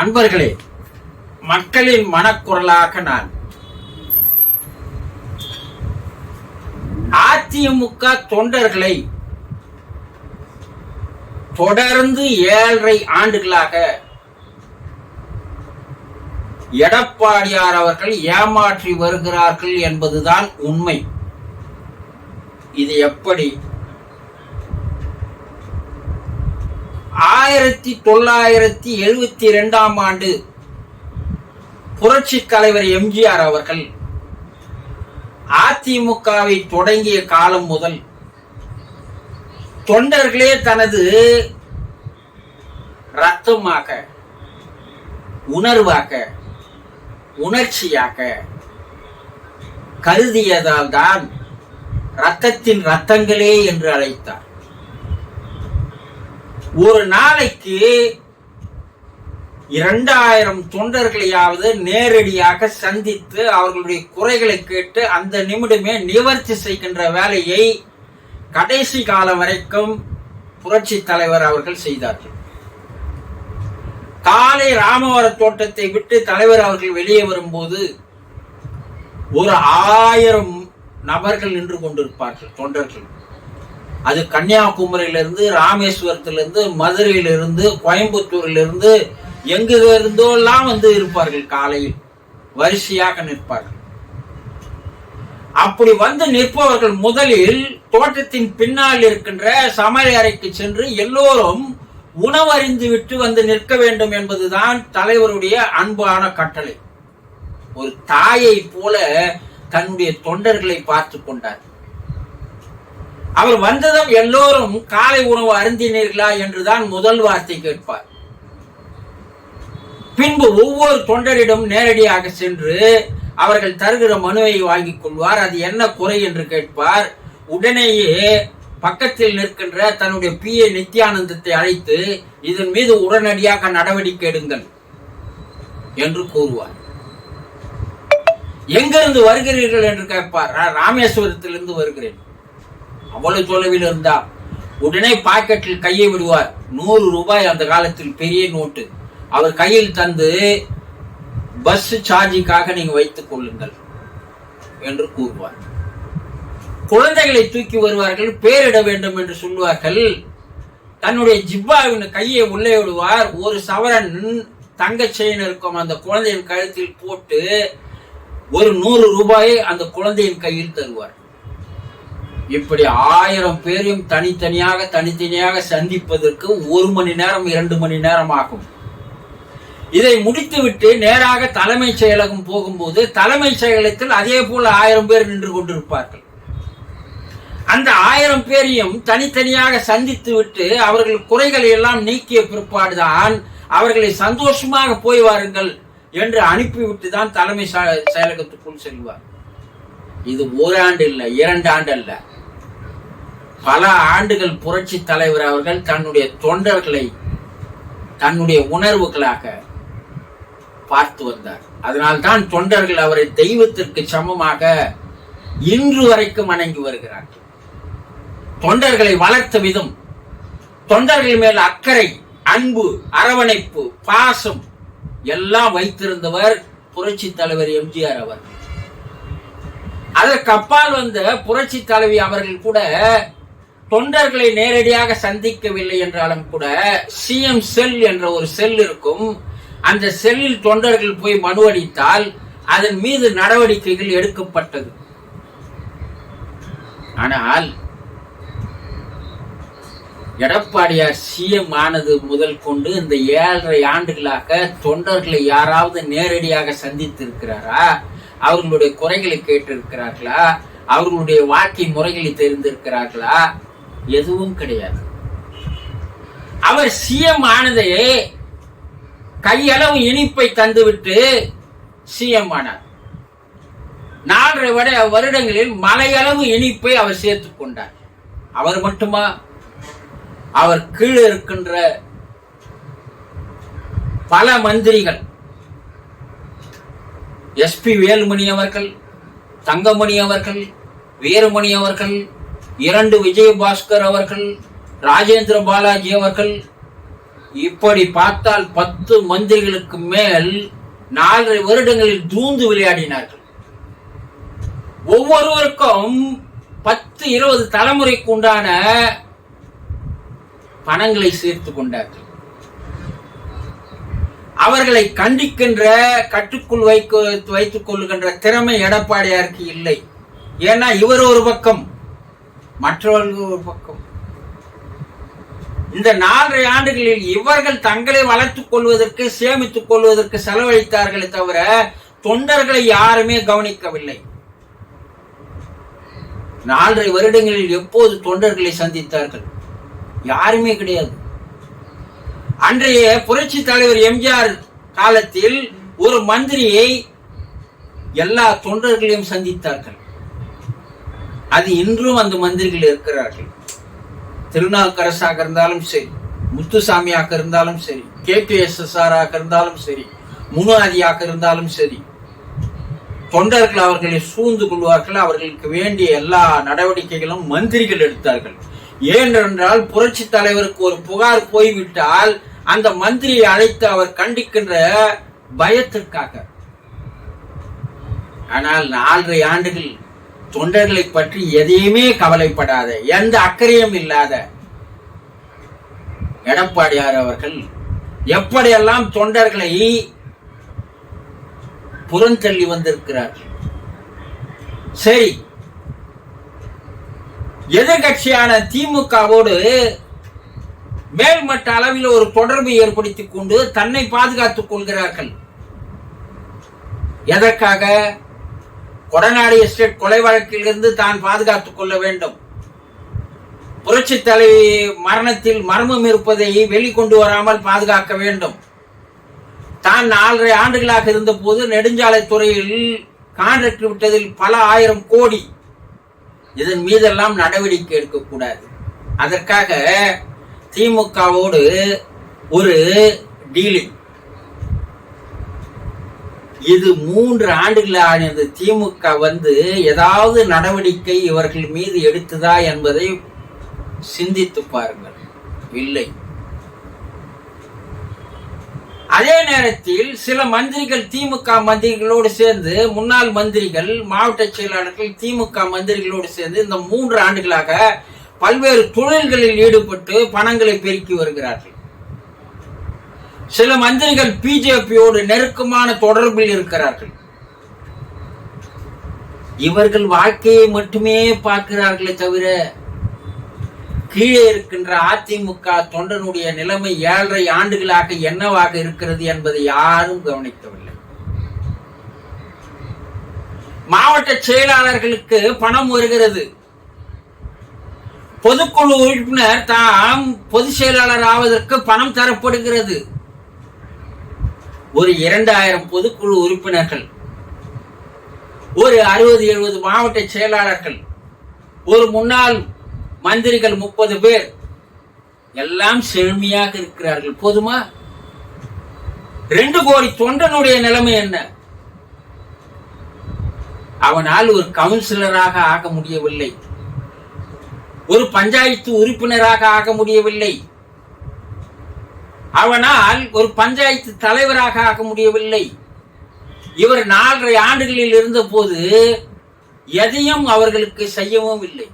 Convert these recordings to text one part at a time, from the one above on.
அன்பர்களே, மக்களின் மனக்குரலாக நான். அதிமுக தொண்டர்களை தொடர்ந்து 7.5 ஆண்டுகளாக எடப்பாடியார் அவர்கள் ஏமாற்றி வருகிறார்கள் என்பதுதான் உண்மை. இது எப்படி? 1972 ஆண்டு புரட்சி தலைவர் எம்ஜிஆர் அவர்கள் அதிமுகவை தொடங்கிய காலம் முதல் தொண்டர்களே தனது ரத்தமாக, உணர்வாக, உணர்ச்சியாக கருதியதால் தான் ரத்தத்தின் ரத்தங்களே என்று அழைத்தார். ஒரு நாளைக்கு 2000 தொண்டர்களையாவது நேரடியாக சந்தித்து அவர்களுடைய குறைகளை கேட்டு அந்த நிமிடமே நிவர்த்தி செய்கின்ற வேலையை கடைசி காலம் வரைக்கும் புரட்சி தலைவர் அவர்கள் செய்தார்கள். காலை ராமவர தோட்டத்தை விட்டு தலைவர் அவர்கள் வெளியே வரும்போது ஒரு 1000 நபர்கள் நின்று கொண்டிருப்பார்கள் தொண்டர்கள். அது கன்னியாகுமரியிலிருந்து, ராமேஸ்வரத்திலிருந்து, மதுரையிலிருந்து, கோயம்புத்தூரிலிருந்து, எங்கு இருந்தோ எல்லாம் வந்து இருப்பார்கள். காலையில் வரிசையாக நிற்பார்கள். அப்படி வந்து நிற்பவர்கள் முதலில் தோட்டத்தின் பின்னால் இருக்கின்ற சமையல் அறைக்கு சென்று எல்லோரும் உணவறிந்து விட்டு வந்து நிற்க வேண்டும் என்பதுதான் தலைவருடைய அன்பான கட்டளை. ஒரு தாயை போல தன்னுடைய தொண்டர்களை பார்த்து கொண்டார். அவர் வந்ததும் எல்லோரும் காலை உணவு அருந்தினீர்களா என்றுதான் முதல் வார்த்தை கேட்பார். பின்பு ஒவ்வொரு தொண்டரிடம் நேரடியாக சென்று அவர்கள் தருகிற மனுவை வாங்கிக் கொள்வார். அது என்ன குறை என்று கேட்பார். உடனேயே பக்கத்தில் நிற்கின்ற தன்னுடைய PA நித்யானந்தத்தை அழைத்து இதன் மீது உடனடியாக நடவடிக்கை எடுங்கள் என்று கூறுவார். எங்கிருந்து வருகிறீர்கள் என்று கேட்பார். ராமேஸ்வரத்திலிருந்து வருகிறேன். அவ்வளவு தொலைவில் இருந்தா உடனே பாக்கெட்டில் கையை விடுவார். 100 ரூபாய், அந்த காலத்தில் பெரிய நோட்டு, அவர் கையில் தந்து பஸ் சார்ஜுக்காக நீங்க வைத்துக் கொள்ளுங்கள் என்று கூறுவார். குழந்தைகளை தூக்கி வருவார்கள், பேரிட வேண்டும் என்று சொல்லுவார்கள். தன்னுடைய ஜிப்பாவின் கையை உள்ளே விடுவார். ஒரு சவரன் தங்க செயின் இருக்கும் அந்த குழந்தையின் கழுத்தில் போட்டு ஒரு 100 ரூபாயை அந்த குழந்தையின் கையில் தருவார். இப்படி 1000 பேரையும் தனித்தனியாக சந்திப்பதற்கு 1 மணி நேரம் 2 மணி நேரம் ஆகும். இதை முடித்துவிட்டு நேராக தலைமை செயலகம் போகும்போது தலைமை செயலகத்தில் அதே போல 1000 பேர் நின்று கொண்டிருப்பார்கள். அந்த 1000 பேரையும் தனித்தனியாக சந்தித்து விட்டு அவர்கள் குறைகளை எல்லாம் நீக்கிய பிற்பாடுதான் அவர்களை சந்தோஷமாக போய் வாருங்கள் என்று அனுப்பிவிட்டு தான் தலைமை செயலகத்துக்குள் செல்வார். இது 1 ஆண்டு இல்ல, 2 ஆண்டு அல்ல, பல ஆண்டுகள் புரட்சி தலைவர் அவர்கள் தன்னுடைய தொண்டர்களை தன்னுடைய உணர்வுகளாக பார்த்து வந்தார். அதனால்தான் தொண்டர்கள் அவரை தெய்வத்திற்கு சமமாக இன்று வரைக்கும் வணங்கி வருகிறார்கள். தொண்டர்களை வளர்த்த விதம், தொண்டர்கள் மேல் அக்கறை, அன்பு, அரவணைப்பு, பாசம் எல்லாம் வைத்திருந்தவர் புரட்சி தலைவர் எம்ஜிஆர் அவர்கள். அதற்கு அப்பால் வந்த புரட்சி தலைவி அவர்கள் கூட தொண்டர்களை நேரடியாக சந்திக்கவில்லை என்றாலும் கூட CM செல் என்ற ஒரு செல் இருக்கும். அந்த செல்லில் தொண்டர்கள் போய் மனு அளித்தால் அதன் மீது நடவடிக்கைகள் எடுக்கப்பட்டது. ஆனால் எடப்பாடியார் CM ஆனது முதல் கொண்டு இந்த 7.5 ஆண்டுகளாக தொண்டர்களை யாராவது நேரடியாக சந்தித்திருக்கிறாரா? அவர்களுடைய குறைகளை கேட்டிருக்கிறார்களா? அவர்களுடைய வாழ்க்கை முறைகளை தெரிந்திருக்கிறார்களா? எதுவும் கிடையாது. அவர் CM ஆனதே கையளவு இனிப்பை தந்துவிட்டு CM ஆனார். 4.5 வருடங்களில் மலையளவு இனிப்பை அவர் சேர்த்துக் கொண்டார். அவர் மட்டுமா? அவர் கீழே இருக்கின்ற பல மந்திரிகள், SP வேலுமணி அவர்கள், தங்கமணி அவர்கள், வீரமணி அவர்கள், 2 விஜயபாஸ்கர் அவர்கள், ராஜேந்திர பாலாஜி அவர்கள், இப்படி பார்த்தால் 10 மந்திரிகளுக்கு மேல் 4 வருடங்களில் தூந்து விளையாடினார்கள். ஒவ்வொருவருக்கும் 10-20 தலைமுறைக்கு உண்டான பணங்களை சேர்த்து கொண்டார்கள். அவர்களை கண்டிக்கின்ற, கட்டுக்குள் வைத்துக் கொள்ளுகின்ற திறமை எடப்பாடியாருக்கு இல்லை. ஏன்னா இவர் ஒரு பக்கம், மற்றவர்கள் ஒரு பக்கம். இந்த 4 ஆண்டுகளில் இவர்கள் தங்களை வளர்த்துக் கொள்வதற்கு, சேமித்துக் கொள்வதற்கு செலவழித்தார்களே தவிர தொண்டர்களை யாருமே கவனிக்கவில்லை. 4 வருடங்களில் எப்போது தொண்டர்களை சந்தித்தார்கள்? யாருமே கிடையாது. அன்றைய புரட்சி தலைவர் எம்ஜிஆர் காலத்தில் ஒரு மந்திரியை எல்லா தொண்டர்களையும் சந்தித்தார்கள். அது இன்றும் அந்த மந்திரிகள் இருக்கிறார்கள். திருநாவுக்கரசாக இருந்தாலும் சரி, முத்துசாமியாக இருந்தாலும் சரி, KPSSR இருந்தாலும் சரி, முனுஆதியாக இருந்தாலும் சரி, தொண்டர்கள் அவர்களை சூழ்ந்து கொள்வார்கள். அவர்களுக்கு வேண்டிய எல்லா நடவடிக்கைகளும் மந்திரிகள் எடுத்தார்கள். ஏனென்றால் புரட்சி தலைவருக்கு ஒரு புகார் போய்விட்டால் அந்த மந்திரியை அழைத்து அவர் கண்டிக்கின்ற பயத்திற்காக. ஆனால் 4 ஆண்டுகள் தொண்டர்களை பற்றி எதையுமே கவலைப்படாத, எந்த அக்கறையும் இல்லாத எடப்பாடியார் அவர்கள் எப்படியெல்லாம் தொண்டர்களை புறந்தள்ளி வந்திருக்கிறார்கள். சரி, எதிர்கட்சியான திமுகவோடு மேல்மட்ட அளவில் ஒரு தொடர்பை ஏற்படுத்திக் கொண்டு தன்னை பாதுகாத்துக் கொள்கிறார்கள். எதற்காக? கொடநாடு எஸ்டேட் கொலை வழக்கில் இருந்து தான் பாதுகாத்துக் கொள்ள வேண்டும். புரட்சி தலைவி மரணத்தில் மர்மம் இருப்பதை வெளிக்கொண்டு வராமல் பாதுகாக்க வேண்டும். தான் 4.5 ஆண்டுகளாக இருந்த போது நெடுஞ்சாலை துறையில் கான்ட்ராக்ட் விட்டதில் பல 1000 கோடி, இதன் மீதெல்லாம் நடவடிக்கை எடுக்கக்கூடாது. அதற்காக திமுகவோடு ஒரு டீலிங். இது 3 ஆண்டுகளாக திமுக ஏதாவது நடவடிக்கை இவர்கள் மீது எடுத்ததா என்பதை சிந்தித்து பாருங்கள். இல்லை. அதே நேரத்தில் சில மந்திரிகள் திமுக மந்திரிகளோடு சேர்ந்து, முன்னாள் மந்திரிகள், மாவட்ட செயலாளர்கள் திமுக மந்திரிகளோடு சேர்ந்து இந்த 3 ஆண்டுகளாக பல்வேறு தொழில்களில் ஈடுபட்டு பணங்களை பெருக்கி வருகிறார்கள். சில மந்திரிகள் பிஜேபியோடு நெருக்கமான தொடர்பில் இருக்கிறார்கள். இவர்கள் வாழ்க்கையை மட்டுமே பார்க்கிறார்களே தவிர கீழே இருக்கின்ற அதிமுக தொண்டனுடைய நிலைமை 7.5 ஆண்டுகளாக என்னவாக இருக்கிறது என்பதை யாரும் கவனிக்கவில்லை. மாவட்ட செயலாளர்களுக்கு பணம் வருகிறது. பொதுக்குழு உறுப்பினர் தாம் பொதுச் செயலாளர் ஆவதற்கு பணம் தரப்படுகிறது. ஒரு 2000 பொதுக்குழு உறுப்பினர்கள், ஒரு 60-70 மாவட்ட செயலாளர்கள், ஒரு முன்னாள் மந்திரிகள் 30 பேர் எல்லாம் செழுமையாக இருக்கிறார்கள். போதுமா? 2 கோடி தொண்டனுடைய நிலைமை என்ன? அவனால் ஒரு கவுன்சிலராக ஆக முடியவில்லை, ஒரு பஞ்சாயத்து உறுப்பினராக ஆக முடியவில்லை, அவனால் ஒரு பஞ்சாயத்து தலைவராக ஆக முடியவில்லை. இவர் 4.5 ஆண்டுகளில் இருந்த போது எதையும் அவர்களுக்கு செய்யவும் இல்லை.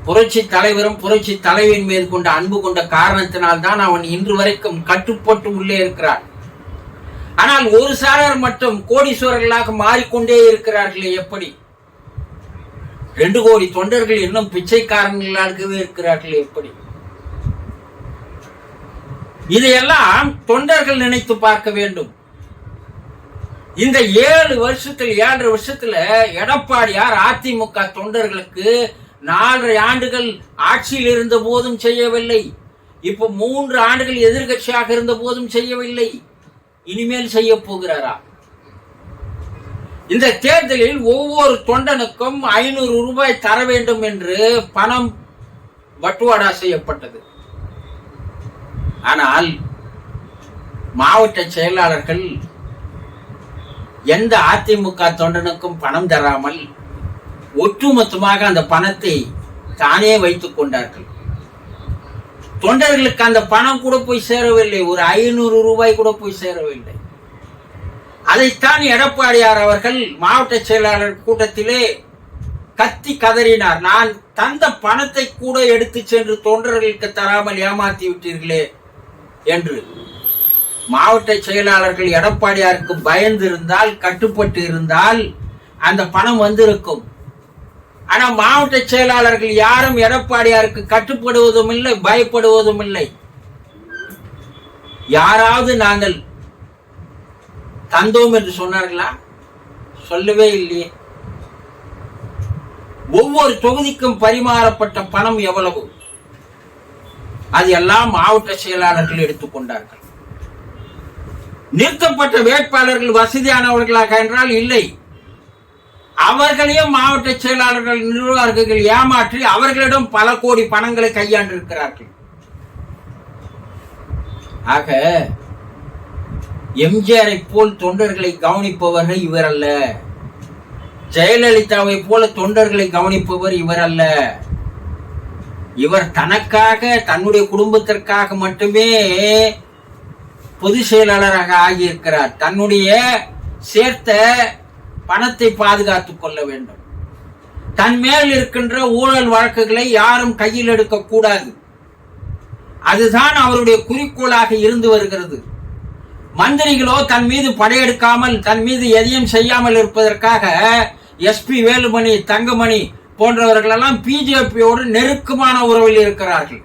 புரட்சி தலைவரும் புரட்சி தலைவியின் மீது கொண்ட அன்பு கொண்ட காரணத்தினால் தான் அவன் இன்று வரைக்கும் கட்டுப்பட்டு உள்ளே இருக்கிறான். ஆனால் ஒரு சாரர் மட்டும் கோடீஸ்வரர்களாக மாறிக்கொண்டே இருக்கிறார்களே எப்படி? 2 கோடி தொண்டர்கள் இன்னும் பிச்சைக்காரர்களாகவே இருக்கிறார்கள் எப்படி? இதையெல்லாம் தொண்டர்கள் நினைத்து பார்க்க வேண்டும். இந்த 7 வருஷத்துல எடப்பாடியார் அதிமுக தொண்டர்களுக்கு 4.5 ஆண்டுகள் ஆட்சியில் இருந்த போதும் செய்யவில்லை. இப்ப 3 ஆண்டுகள் எதிர்கட்சியாக இருந்த போதும் செய்யவில்லை. இனிமேல் செய்ய போகிறாரா? இந்த தேர்தலில் ஒவ்வொரு தொண்டனுக்கும் 500 ரூபாய் தர வேண்டும் என்று பணம் பட்டுவாடா செய்யப்பட்டது. ஆனால் மாவட்ட செயலாளர்கள் எந்த அதிமுக தொண்டனுக்கும் பணம் தராமல் ஒட்டுமொத்தமாக அந்த பணத்தை தானே வைத்துக் கொண்டார்கள். தொண்டர்களுக்கு அந்த பணம் கூட போய் சேரவில்லை. ஒரு 500 ரூபாய் கூட போய் சேரவில்லை. அதைத்தான் எடப்பாடியார் அவர்கள் மாவட்ட செயலாளர் கூட்டத்திலே கத்தி கதறினார். நான் தந்த பணத்தை கூட எடுத்து சென்று தொண்டர்களுக்கு தராமல் ஏமாற்றி விட்டீர்களே என்று. மாவட்ட செயலாளர்கள் எடப்பாடியாருக்கு பயந்து இருந்தால், கட்டுப்பட்டு இருந்தால் அந்த பணம் வந்திருக்கும். ஆனா மாவட்ட செயலாளர்கள் யாரும் எடப்பாடியாருக்கு கட்டுப்படுவதும் இல்லை, பயப்படுவதும் இல்லை. யாராவது நாங்கள் தந்தோம் என்று சொன்னார்களா? சொல்லவே இல்லையே. ஒவ்வொரு தொகுதிக்கும் பரிமாறப்பட்ட பணம் எவ்வளவு, அது எல்லாம் மாவட்ட செயலாளர்கள் எடுத்துக்கொண்டார்கள். நிறுத்தப்பட்ட வேட்பாளர்கள் வசதியானவர்களாக என்றால் இல்லை. அவர்களையும் மாவட்ட செயலாளர்கள், நிர்வாகிகள் ஏமாற்றி அவர்களிடம் பல கோடி பணங்களை கையாண்டிருக்கிறார்கள். ஆக எம்ஜிஆரை போல் தொண்டர்களை கவனிப்பவர்கள் இவர் அல்ல. ஜெயலலிதாவை போல தொண்டர்களை கவனிப்பவர் இவர் அல்ல. இவர் தனக்காக, தன்னுடைய குடும்பத்திற்காக மட்டுமே பொதுச் செயலாளராக ஆகியிருக்கிறார். தன்னுடைய சேர்த்த பணத்தை பாதுகாத்துக் கொள்ள வேண்டும். தன் மேல் இருக்கின்ற ஊழல் வழக்குகளை யாரும் கையில் எடுக்க கூடாது. அதுதான் அவருடைய குறிக்கோளாக இருந்து வருகிறது. மந்திரிகளோ தன் மீது படையெடுக்காமல், தன் மீது எதையும் செய்யாமல் இருப்பதற்காக எஸ்பி வேலுமணி, தங்கமணி போன்றவர்கள் எல்லாம் பிஜேபியோடு நெருக்கமான உறவில் இருக்கிறார்கள்.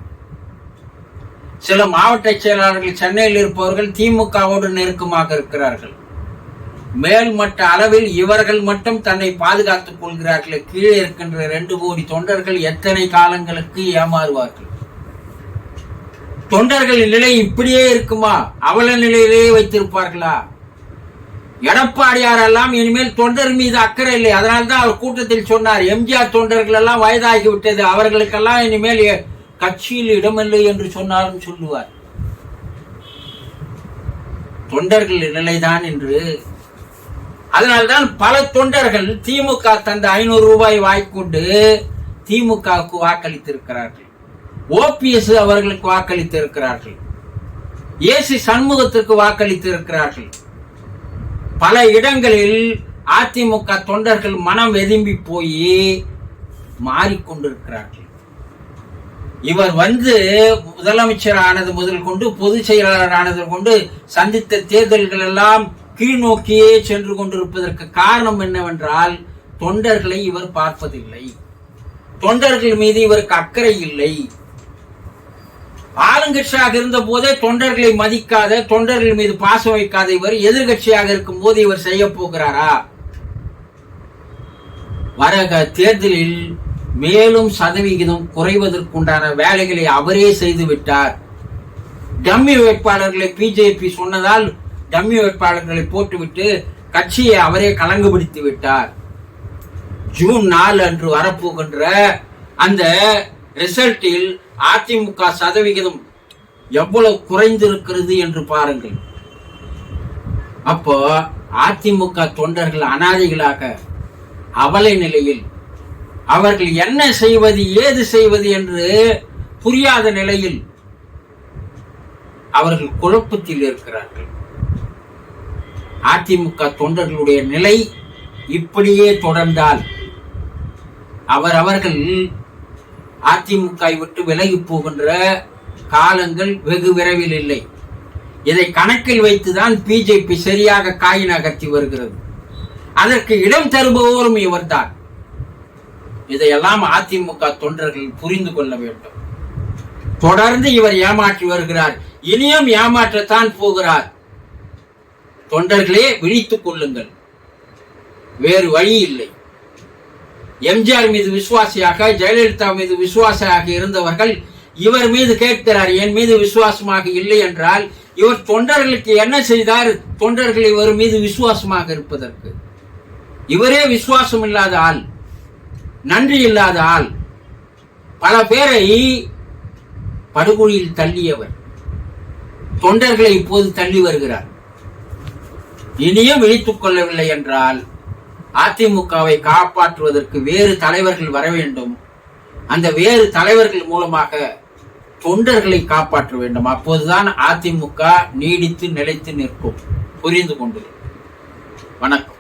சில மாவட்ட செயலாளர்கள் சென்னையில் இருப்பவர்கள் திமுகவோடு நெருக்கமாக இருக்கிறார்கள். மேல்மட்ட அளவில் இவர்கள் மட்டும் தன்னை பாதுகாத்துக் கொள்கிறார்கள். கீழே இருக்கின்ற 2 கோடி தொண்டர்கள் எத்தனை காலங்களுக்கு ஏமாறுவார்கள்? தொண்டர்களின் நிலை இப்படியே இருக்குமா? அவல நிலையிலேயே வைத்திருப்பார்களா? எடப்பாடியார் எல்லாம் இனிமேல் தொண்டர் மீது அக்கறை இல்லை. அதனால்தான் அவர் கூட்டத்தில் சொன்னார், எம்ஜிஆர் தொண்டர்கள் எல்லாம் வயதாகிவிட்டது, அவர்களுக்கெல்லாம் இனிமேல் கட்சியில் இடமில்லை என்று சொன்னாலும் சொல்லுவார். தொண்டர்கள் நிலைதான் என்று. அதனால்தான் பல தொண்டர்கள் திமுக தந்த 500 ரூபாய் வாய்க்கொண்டு திமுகவுக்கு வாக்களித்திருக்கிறார்கள். ஓபிஎஸ் அவர்களுக்கு வாக்களித்திருக்கிறார்கள். ஏசி சண்முகத்திற்கு வாக்களித்திருக்கிறார்கள். பல இடங்களில் அதிமுக தொண்டர்கள் மனம் வெதும்பி போய் மாறிக்கொண்டிருக்கிறார்கள். இவர் முதலமைச்சர் ஆனது முதல் கொண்டு, பொதுச் செயலாளர் ஆனது கொண்டு சந்தித்த தேர்தல்கள் எல்லாம் கீழ் நோக்கியே சென்று கொண்டிருப்பதற்கு காரணம் என்னவென்றால், தொண்டர்களை இவர் பார்ப்பதில்லை. தொண்டர்கள் மீது இவருக்கு அக்கறை இல்லை. ஆளுங்கட்சியாக இருந்த போதே தொண்டர்களை மதிக்காத, தொண்டர்கள் மீது பாசம் வைக்காத இவர் எதிர்கட்சியாக இருக்கும் போது இவர் செய்ய போகிறாரா? வர தேர்தலில் மேலும் சதவிகிதம் குறைவதற்குண்டான வேலைகளை அவரே செய்து விட்டார். டம்மி வேட்பாளர்களை பிஜேபி சொன்னதால் டம்மி வேட்பாளர்களை போட்டுவிட்டு கட்சியை அவரே கலங்குபடுத்தி விட்டார். ஜூன் 4 அன்று வரப்போகின்ற அந்த ரிசல்ட்டில் அதிமுக சதவிகிதம் எவ்வளவு குறைந்திருக்கிறது என்று பாருங்கள். அப்போ அதிமுக தொண்டர்கள் அனாதைகளாக அவலை நிலையில், அவர்கள் என்ன செய்வது, ஏது செய்வது என்று புரியாத நிலையில் அவர்கள் குழப்பத்தில் இருக்கிறார்கள். அதிமுக தொண்டர்களுடைய நிலை இப்படியே தொடர்ந்தால் அவர்கள் அதிமுக விட்டு விலகி போகின்ற காலங்கள் வெகு விரைவில் இல்லை. இதை கணக்கில் வைத்துதான் பிஜேபி சரியாக காய் நகர்த்தி வருகிறது. அதற்கு இடம் தருபவரும் இவர்தான். இதையெல்லாம் அதிமுக தொண்டர்கள் புரிந்து கொள்ள வேண்டும். தொடர்ந்து இவர் ஏமாற்றி வருகிறார், இனியும் ஏமாற்றத்தான் போகிறார். தொண்டர்களே விழித்துக் கொள்ளுங்கள், வேறு வழி இல்லை. எம்ஜிஆர் மீது விசுவாசியாக, ஜெயலலிதா மீது விசுவாசியாக இருந்தவர்கள் இவர் மீது கேட்கிறார், என் மீது விசுவாசமாக இல்லை என்றால் இவர் தொண்டர்களுக்கு என்ன செய்தார்? தொண்டர்கள் இவர் மீது விசுவாசமாக இருப்பதற்கு. இவரே விசுவாசம் இல்லாத ஆள், நன்றி இல்லாத ஆள், பல பேரை படுகொலியில் தள்ளியவர். தொண்டர்களை இப்போது தள்ளி வருகிறார். இனியும் விழித்துக் கொள்ளவில்லை என்றால் அதிமுகவை காப்பாற்றுவதற்கு வேறு தலைவர்கள் வர வேண்டும். அந்த வேறு தலைவர்கள் மூலமாக தொண்டர்களை காப்பாற்ற வேண்டும். அப்போதுதான் அதிமுக நீடித்து நிலைத்து நிற்கும். புரிந்து கொண்டு. வணக்கம்.